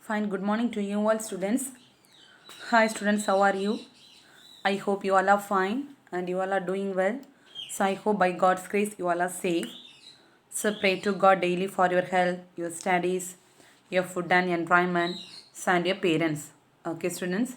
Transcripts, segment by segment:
Fine, good morning to you all students. Hi students, how are you? I hope you all are fine and you all are doing well. So I hope by God's grace you all are safe. So pray to God daily for your health, your studies, your food and environment, and your parents. Okay students.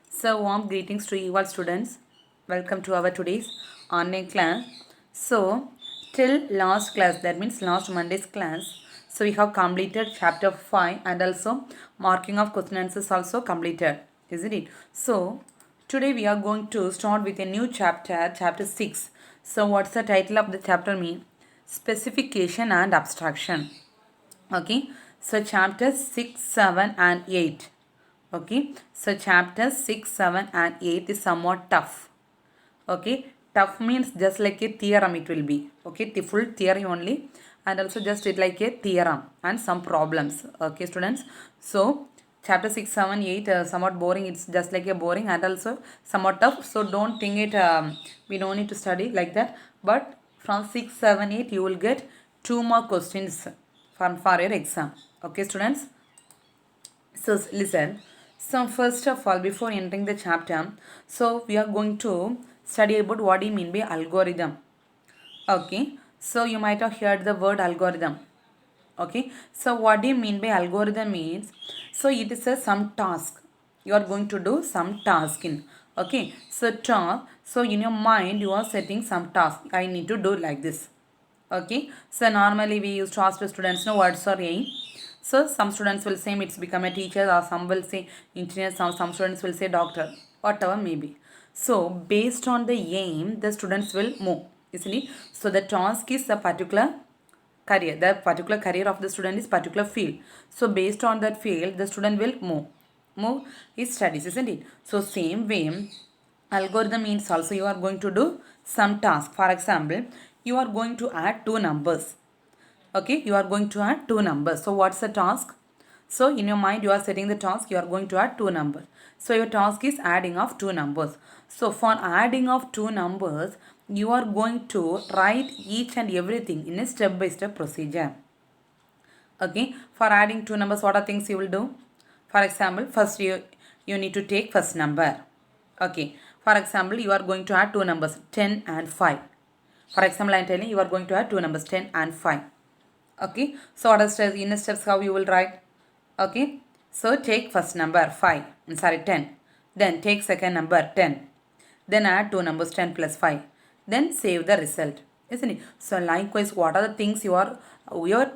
So warm greetings to you all students. Welcome to our today's online class. So till last class, that means last Monday's class, so we have completed chapter 5 and also marking of question answers also completed, isn't it? So today we are going to start with a new chapter, chapter 6. So what's the title of the chapter mean? Specification and abstraction. Okay. So chapter 6, 7 and 8. Okay. So chapter 6, 7 and 8 is somewhat tough. Okay, tough means just like a theorem it will be. Okay, the full theory only, and also just it like a theorem and some problems. Okay students, so chapter 6, 7, 8 somewhat boring. It's just like a boring and also somewhat tough, so don't think it we don't need to study like that. But from 6, 7, 8 you will get 2 more questions for your exam. Okay students, so listen. So first of all, before entering the chapter, so we are going to study about what do you mean by algorithm. Okay. So you might have heard the word algorithm. Okay. So what do you mean by algorithm means? So it is a some task. You are going to do some task in. Okay. So task. So in your mind you are setting some task. I need to do like this. Okay, so normally we used to ask the students, no, what's your aim? So some students will say it's become a teacher, or some will say engineer, some students will say doctor, whatever maybe. So based on the aim, the students will move, isn't it? So the task is a particular career. The particular career of the student is particular field. So based on that field, the student will move his studies, isn't it? So same way, algorithm means also you are going to do some task. For example, you are going to add two numbers. Okay, you are going to add two numbers. So what's the task? So in your mind you are setting the task, you are going to add two numbers. So your task is adding of two numbers. So for adding of two numbers, you are going to write each and everything in a step by step procedure. Okay, for adding two numbers, what are things you will do? For example, first you need to take first number. Okay, for example, you are going to add two numbers 10 and 5. For example, I am telling you are going to add two numbers 10 and 5. Okay, so what are steps, inner steps how you will write? Okay, so take first number 5, sorry 10, then take second number 10, then add two numbers 10 plus 5, then save the result, isn't it? So likewise, what are the things your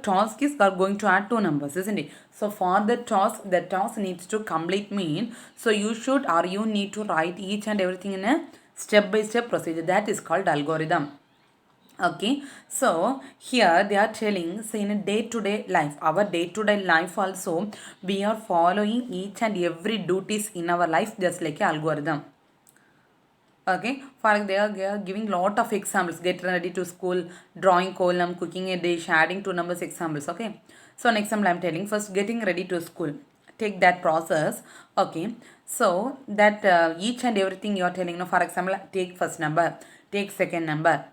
task is are going to add two numbers, isn't it? So for the task needs to complete mean, so you should or you need to write each and everything in a step by step procedure, that is called algorithm. Okay, so here they are telling, so in a day-to-day life, our day-to-day life also, we are following each and every duties in our life just like a algorithm. Okay, for they are giving lot of examples. Get ready to school, drawing column, cooking a dish, adding two numbers examples. Okay, so an example I'm telling, first getting ready to school. Take that process. Okay, so that each and everything you are telling. Now, for example, take first number, take second number.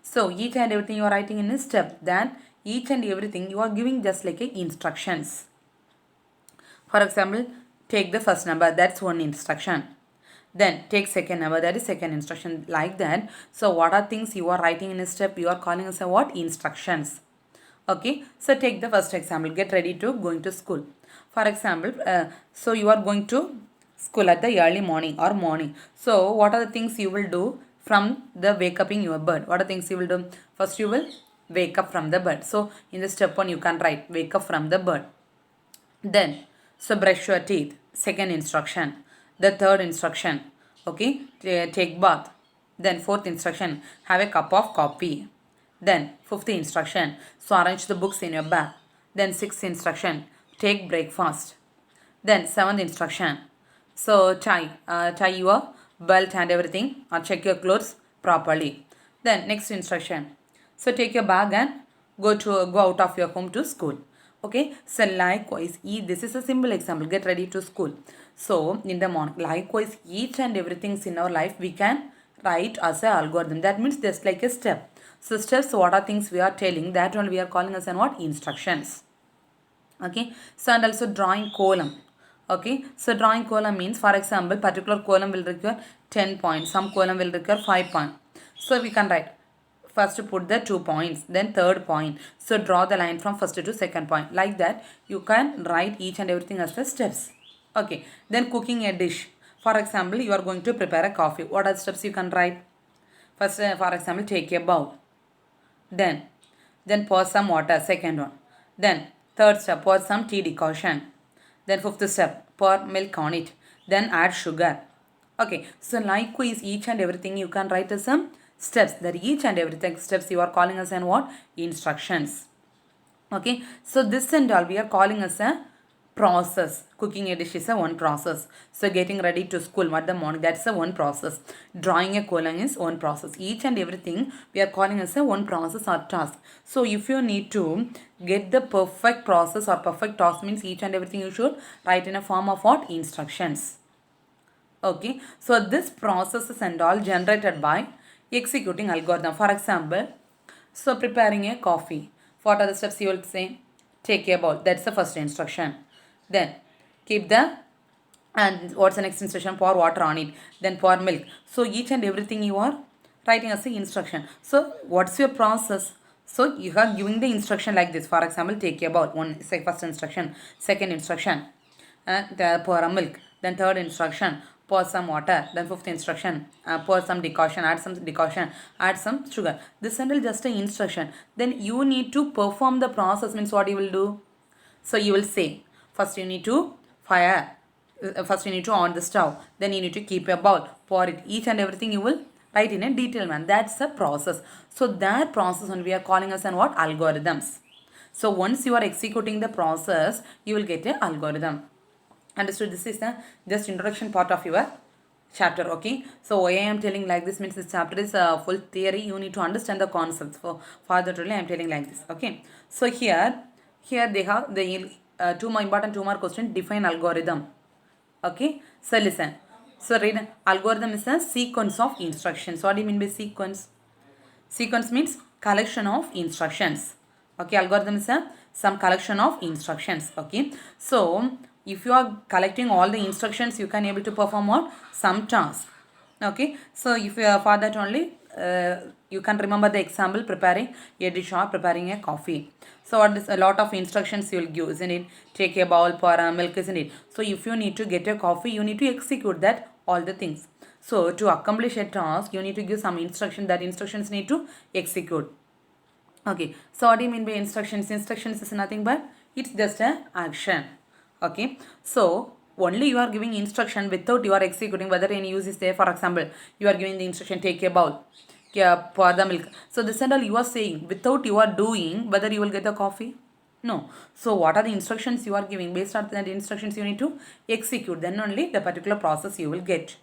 So each and everything you are writing in a step. Then each and everything you are giving just like a instructions. For example, take the first number, that's one instruction. Then take second number, that is second instruction, like that. So what are things you are writing in a step, you are calling as a what? Instructions. Okay, so take the first example, get ready to going to school. For example, so you are going to school at the early morning or morning. So what are the things you will do from the wake up in your bed? What are things you will do? First you will wake up from the bed. So in the step 1 you can write wake up from the bed. Then, so brush your teeth. Second instruction. The third instruction. Okay, take bath. Then fourth instruction, have a cup of coffee. Then fifth instruction, so arrange the books in your bag. Then sixth instruction, take breakfast. Then seventh instruction, so tie your belt and everything, or check your clothes properly. Then next instruction, so take your bag and go out of your home to school. Okay, so likewise, this is a simple example. Get ready to school. So in the morning, likewise, each and everything in our life we can write as a algorithm. That means just like a step. So steps, what are things we are telling? That one we are calling as an what? Instructions. Okay, so and also drawing column. Okay, so drawing column means, for example, particular column will require 10 points, some column will require 5 points. So we can write first put the 2 points, then third point. So draw the line from first to second point. Like that you can write each and everything as the steps. Okay, then cooking a dish. For example, you are going to prepare a coffee. What are the steps you can write? First, for example, take a bowl. Then pour some water, second one. Then third step, pour some tea decoction. Then fifth step, pour milk on it. Then add sugar. Okay, so likewise each and everything you can write as some steps. That each and everything steps you are calling as an what? Instructions. Okay, so this and all we are calling as a process. Cooking a dish is a one process. So getting ready to school at the morning, that's a one process. Drawing a column is one process. Each and everything we are calling as a one process or task. So if you need to get the perfect process or perfect task, means each and everything you should write in a form of what? Instructions. Okay, so this process is and all generated by executing algorithm. For example, so preparing a coffee. What are the steps you will say? Take a bowl. That's the first instruction. Then keep the, and what's the next instruction? Pour water on it. Then pour milk. So each and everything you are writing as the instruction. So what's your process? So you are giving the instruction like this. For example, take a bowl. One say first instruction, second instruction, and pour a milk. Then third instruction, pour some water. Then fifth instruction, pour some decoction, add some sugar. This is just an instruction. Then you need to perform the process, means what you will do? So you will say, first you need to fire, first you need to on the stove, then you need to keep a bowl, pour it, each and everything you will write in a detailed man. That's the process. So that process only we are calling as an what? Algorithms. So once you are executing the process, you will get a algorithm. Understood? This is the just introduction part of your chapter. Okay, so why I am telling like this means this chapter is full theory. You need to understand the concepts. For that only I am telling like this. Okay, so here they have the two more important question. Define algorithm. Okay, so listen. So read, algorithm is a sequence of instructions. What do you mean by sequence? Sequence means collection of instructions. Okay, algorithm is a some collection of instructions. Okay, so if you are collecting all the instructions, you can able to perform what? Some task. Okay, so if you are for that only you can remember the example, preparing a dish or preparing a coffee. So what is a lot of instructions you will give, isn't it? Take a bowl, pour a milk, isn't it? So if you need to get a coffee, you need to execute that all the things. So to accomplish a task, you need to give some instruction. That instructions need to execute. Okay, so what do you mean by instructions? Instructions is nothing but it's just an action. Okay, so only you are giving instruction without you are executing, whether any use is there. For example, you are giving the instruction, take a bowl, pour the milk. So this and all you are saying, without you are doing, whether you will get the coffee? No. So what are the instructions you are giving? Based on that instructions you need to execute, then only the particular process you will get.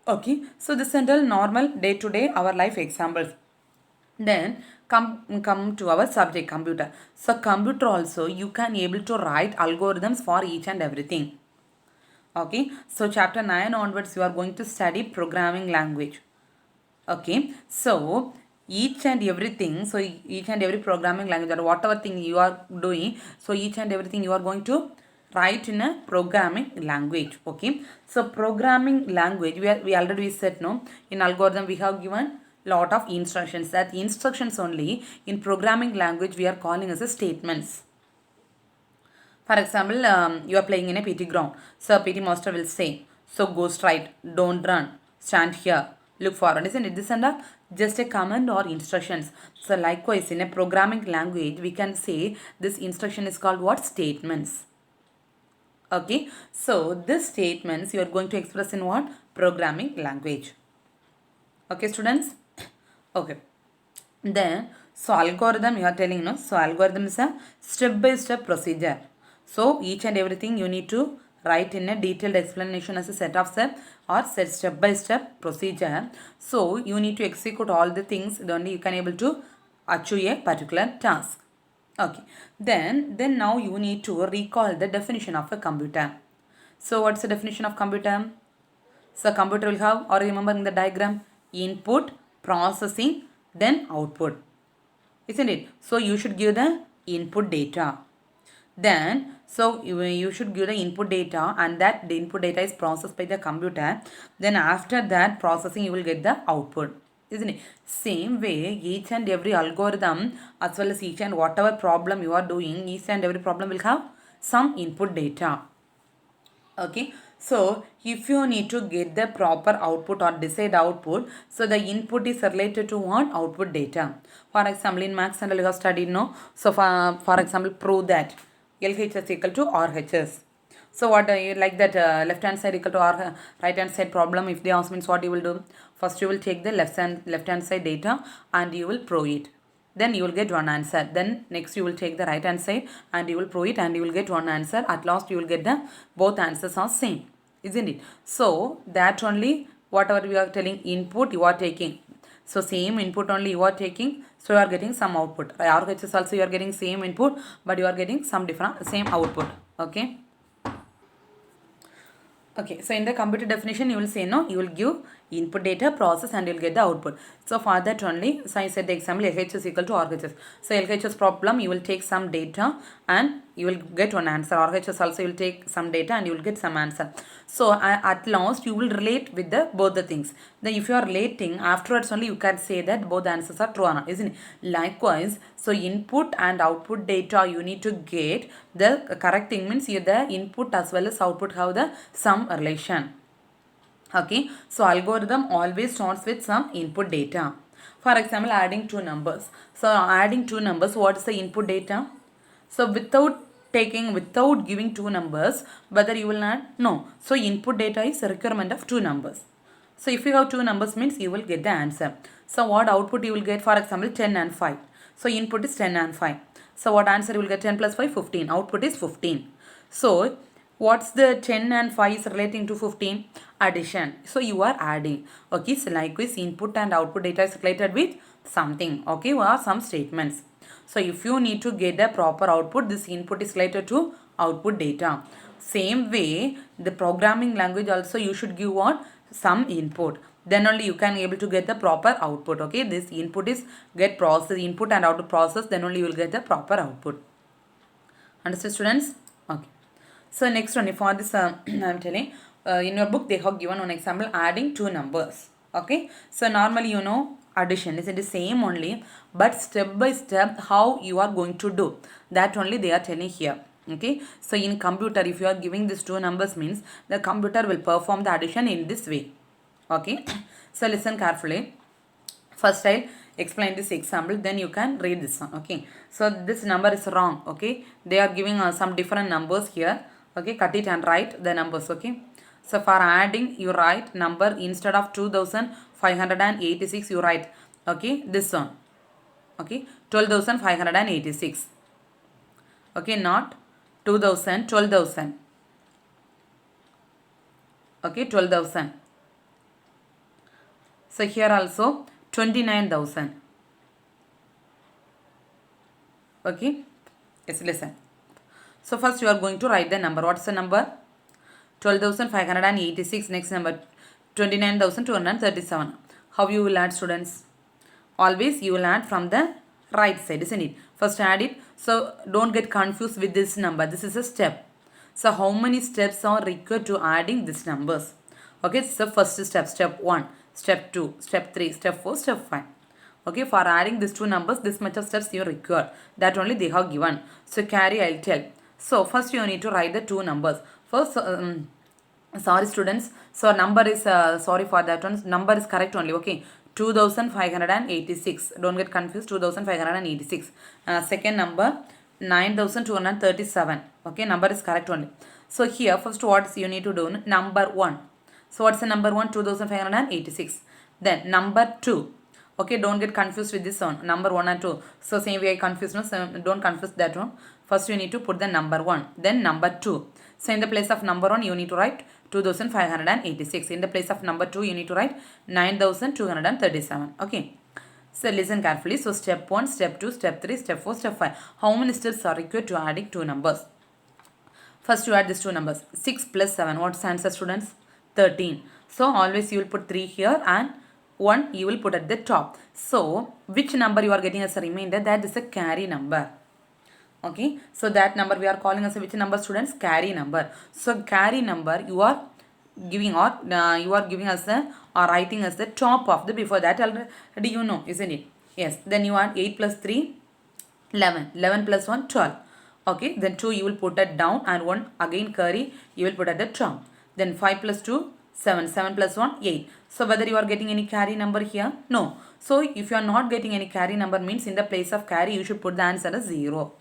Okay, so this and all normal day to day our life examples. Then come to our subject, computer. So computer also you can able to write algorithms for each and everything. Okay, so chapter 9 onwards you are going to study programming language. Okay, so each and everything, so each and every programming language or whatever thing you are doing, so each and everything you are going to write in a programming language. Okay, so programming language we already said, no, in algorithm we have given lot of instructions. That instructions only in programming language we are calling as a statements. For example, you are playing in a PT ground. So PT master will say, so go straight, don't run, stand here, look forward. Isn't it? This and just a command or instructions. So likewise in a programming language we can say this instruction is called what? Statements. Okay, so this statements you are going to express in what? Programming language. Okay, students. Okay, then so algorithm you are telling, no, so algorithm is a step-by-step procedure. So each and everything you need to write in a detailed explanation as a set of steps or set step-by-step procedure. So you need to execute all the things, then you can able to achieve a particular task. Okay, then now you need to recall the definition of a computer. So what's the definition of computer? So computer will have, or remember in the diagram, input, processing, then output, isn't it? So you should give the input data. Then so you should give the input data, and that the input data is processed by the computer. Then after that processing you will get the output, isn't it? Same way each and every algorithm as well as each and whatever problem you are doing, each and every problem will have some input data. Okay, so if you need to get the proper output or desired output, so the input is related to what? Output data. For example, in maths and you have studied, no? So for example, prove that LHS equal to RHS. So what you like that left hand side equal to right hand side problem, if they ask means what you will do? First you will take the left hand side data and you will prove it. Then you will get one answer. Then next you will take the right hand side and you will prove it and you will get one answer. At last you will get the both answers are same, isn't it? So that only whatever we are telling input you are taking. So same input only you are taking, so you are getting some output. RHS also you are getting same input, but you are getting some different same output. Okay. Okay, so in the computer definition, you will say no, you will give input data, process, and you will get the output. So for that only, so I said the example LHS equal to RHS. So LHS problem, you will take some data and you will get one answer. RHS also you will take some data and you will get some answer. So at last, you will relate with the both the things. Then if you are relating, afterwards only you can say that both the answers are true or not, isn't it? Likewise, so input and output data you need to get. The correct thing means here the input as well as output have the some relation. Okay, so algorithm always starts with some input data. For example, adding two numbers. So adding two numbers, what is the input data? So without giving two numbers, whether you will add? No. So input data is a requirement of two numbers. So if you have two numbers means you will get the answer. So what output you will get? For example, 10 and 5. So input is 10 and 5. So what answer you will get? 10 plus 5, 15. Output is 15. So what's the 10 and 5 is relating to 15? Addition. So you are adding. Okay, so likewise input and output data is related with something. Okay, or some statements. So if you need to get the proper output, this input is related to output data. Same way, the programming language also you should give what? Some input. Then only you can able to get the proper output. Okay, this input is get process, input and output process, then only you will get the proper output. Understood, students? Okay. So next one, for this I am telling, in your book they have given one example, adding two numbers. Okay, so normally you know addition is it the same only, but step by step how you are going to do, that only they are telling here. Okay, so in computer if you are giving these two numbers means the computer will perform the addition in this way. Okay, so listen carefully. First I'll explain this example, then you can read this one. Okay, so this number is wrong. Okay, they are giving some different numbers here. Okay, cut it and write the numbers. Okay, so for adding you write number instead of 2586 you write, okay, this one. Okay, 12,586. Okay, not 2000, 12,000. Okay, 12,000. So here also 29,000. Okay, yes, listen. So first you are going to write the number. What's the number? 12,586. Next number 29,237. How you will add, students? Always you will add from the right side, isn't it? First add it. So don't get confused with this number. This is a step. So how many steps are required to adding these numbers? Okay, it's the first step. Step 1, step 2, step 3, step 4, step 5. Okay, for adding these two numbers, this much of steps you require. That only they have given. So carry, I'll tell. So first you need to write the two numbers. First, sorry students. So number is, sorry for that one. Number is correct only. Okay, 2586. Don't get confused. 2586. Second number 9237. Okay, number is correct only. So here first what you need to do? Number 1. So what's the number 1? 2586. Then number 2. Okay, don't get confused with this one. Number 1 and 2. So same way I confused. No? So don't confuse that one. First you need to put the number 1. Then number 2. So in the place of number 1 you need to write 2586. In the place of number 2 you need to write 9237. Okay. So listen carefully. So step 1, step 2, step 3, step 4, step 5. How many steps are required to adding two numbers? First you add these two numbers. 6 plus 7. What's the answer, students? 13. So always you will put 3 here and 1 you will put at the top. So which number you are getting as a remainder? That is a carry number. Okay, so that number we are calling as which number, students? Carry number. So carry number you are giving, or you are giving as the, or writing as the top of the, before that already you know, isn't it? Yes, then you add 8 plus 3 11, 11 plus 1 12. Okay, then 2 you will put that down, and 1 again carry you will put at the top. Then 5 plus 2 7, 7 plus 1 8. So whether you are getting any carry number here? No. So if you are not getting any carry number, means in the place of carry you should put the answer as 0.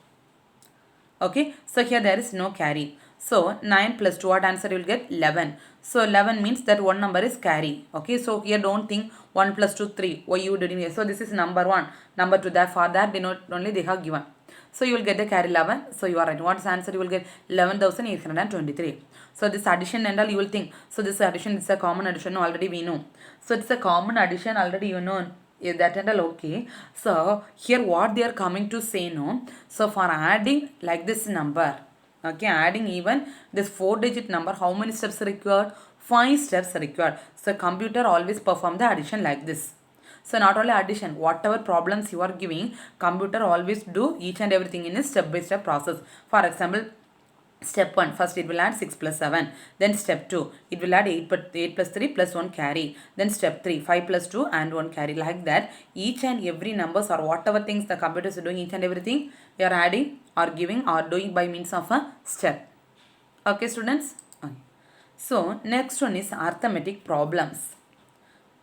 Okay, so here there is no carry. So 9 plus 2, what answer you will get? 11. So 11 means that one number is carry. Okay, so here don't think 1 plus 2 3. Why you doing here? So this is number 1. Number 2, that for that denote only they have given. So you will get the carry 11. So you are right. What's the answer? You will get 11,823. So this addition and all you will think. So this addition is a common addition already we know. So it's a common addition already you know. Is that and all okay? So here what they are coming to say, no? So for adding like this number, okay, adding even this 4-digit number, how many steps required? 5 steps required. So computer always perform the addition like this. So not only addition, whatever problems you are giving, computer always do each and everything in a step-by-step process. For example, step 1, first it will add 6 plus 7. Then step 2, it will add 8 plus 3 plus 1 carry. Then step 3, 5 plus 2 and 1 carry. Like that, each and every numbers or whatever things the computer is doing, each and everything, they are adding or giving or doing by means of a step. Okay, students? Okay. So, next one is arithmetic problems.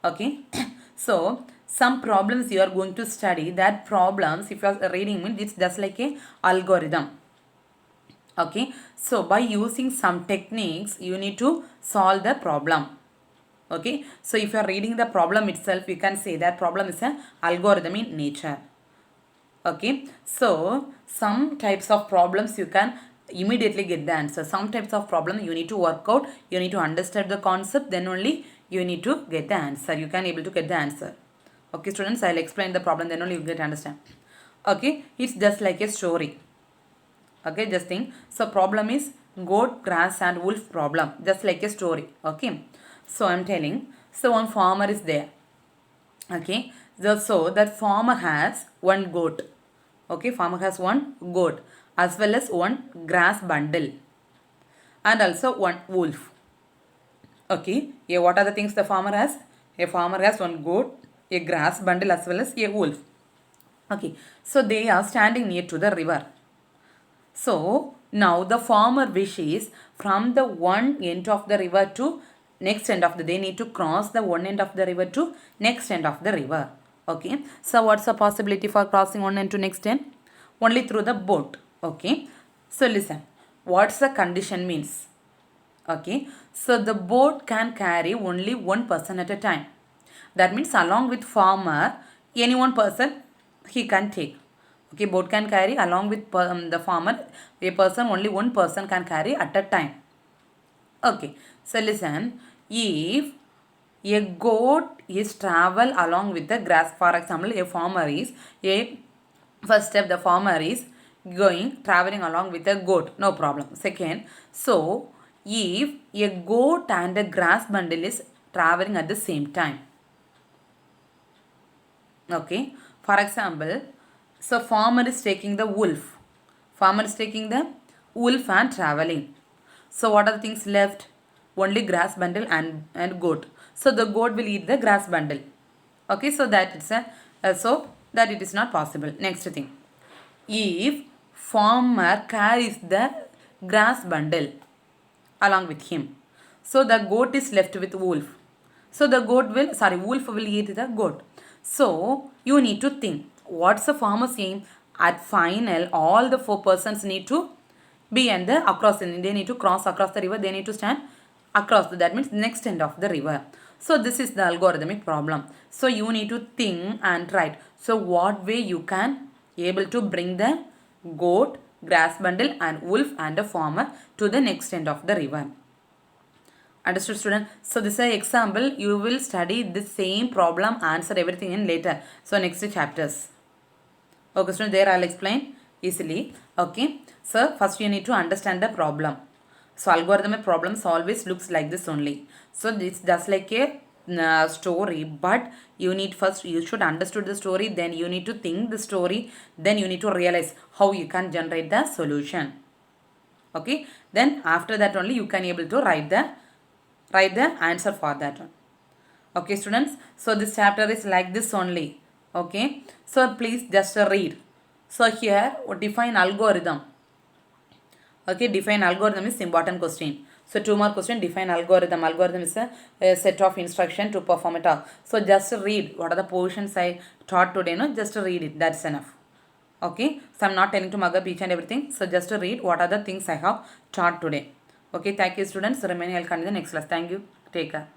Okay. So, some problems you are going to study. That problems, if you are reading, it's just like a algorithm. Okay, so by using some techniques you need to solve the problem. Okay, so if you are reading the problem itself, you can say that problem is an algorithm in nature. Okay, so some types of problems you can immediately get the answer. Some types of problem you need to work out, you need to understand the concept, then only you need to get the answer. You can able to get the answer. Okay, students, I'll explain the problem, then only you get understand. Okay, it's just like a story. Okay, just think. So problem is goat, grass and wolf problem. Just like a story. Okay. So I'm telling. So one farmer is there. Okay. So that farmer has one goat. Okay. Farmer has one goat as well as one grass bundle and also one wolf. Okay. Yeah, what are the things the farmer has? A farmer has one goat, a grass bundle as well as a wolf. Okay. So they are standing near to the river. So now the farmer wishes from the one end of the river to next end of the, they need to cross the one end of the river to next end of the river. Okay. So what's the possibility for crossing one end to next end? Only through the boat. Okay. So listen, what's the condition means? Okay. So the boat can carry only one person at a time. That means along with farmer, any one person he can take. Okay, boat can carry along with the farmer, a person, only one person can carry at a time. Okay, so listen, if a goat is travel along with the grass, for example, a farmer is, first step the farmer is traveling along with a goat, no problem. Second, so if a goat and a grass bundle is traveling at the same time. Okay, for example, so farmer is taking the wolf. Farmer is taking the wolf and traveling. So what are the things left? Only grass bundle and goat. So the goat will eat the grass bundle. Okay, so that it's so that it is not possible. Next thing. If farmer carries the grass bundle along with him, so the goat is left with wolf. So the wolf will eat the goat. So you need to think, what's the farmer's aim? At final, all the 4 persons need to be and the across, they need to cross across the river, they need to stand across, that means next end of the river. So this is the algorithmic problem. So you need to think and write. So what way you can able to bring the goat, grass bundle and wolf and the farmer to the next end of the river. Understood, student? So this is an example. You will study the same problem, answer everything in later. So next chapters. Okay, student, there I'll explain easily. Okay. So first you need to understand the problem. So algorithmic problems always looks like this only. So it's just like a story, but you should understood the story, then you need to think the story, then you need to realize how you can generate the solution. Okay, then after that only you can able to write the answer for that one. Okay students, so this chapter is like this only. Okay, so please just read. So here define algorithm. Okay, define algorithm is important question. So two more question, define algorithm. Algorithm is a set of instruction to perform a task. So just read what are the portions I taught today. No, just read it. That's enough. Okay, so I'm not telling to mug up each and everything. So just read what are the things I have taught today. Okay, thank you students. Remaining I'll continue the next class. Thank you. Take care.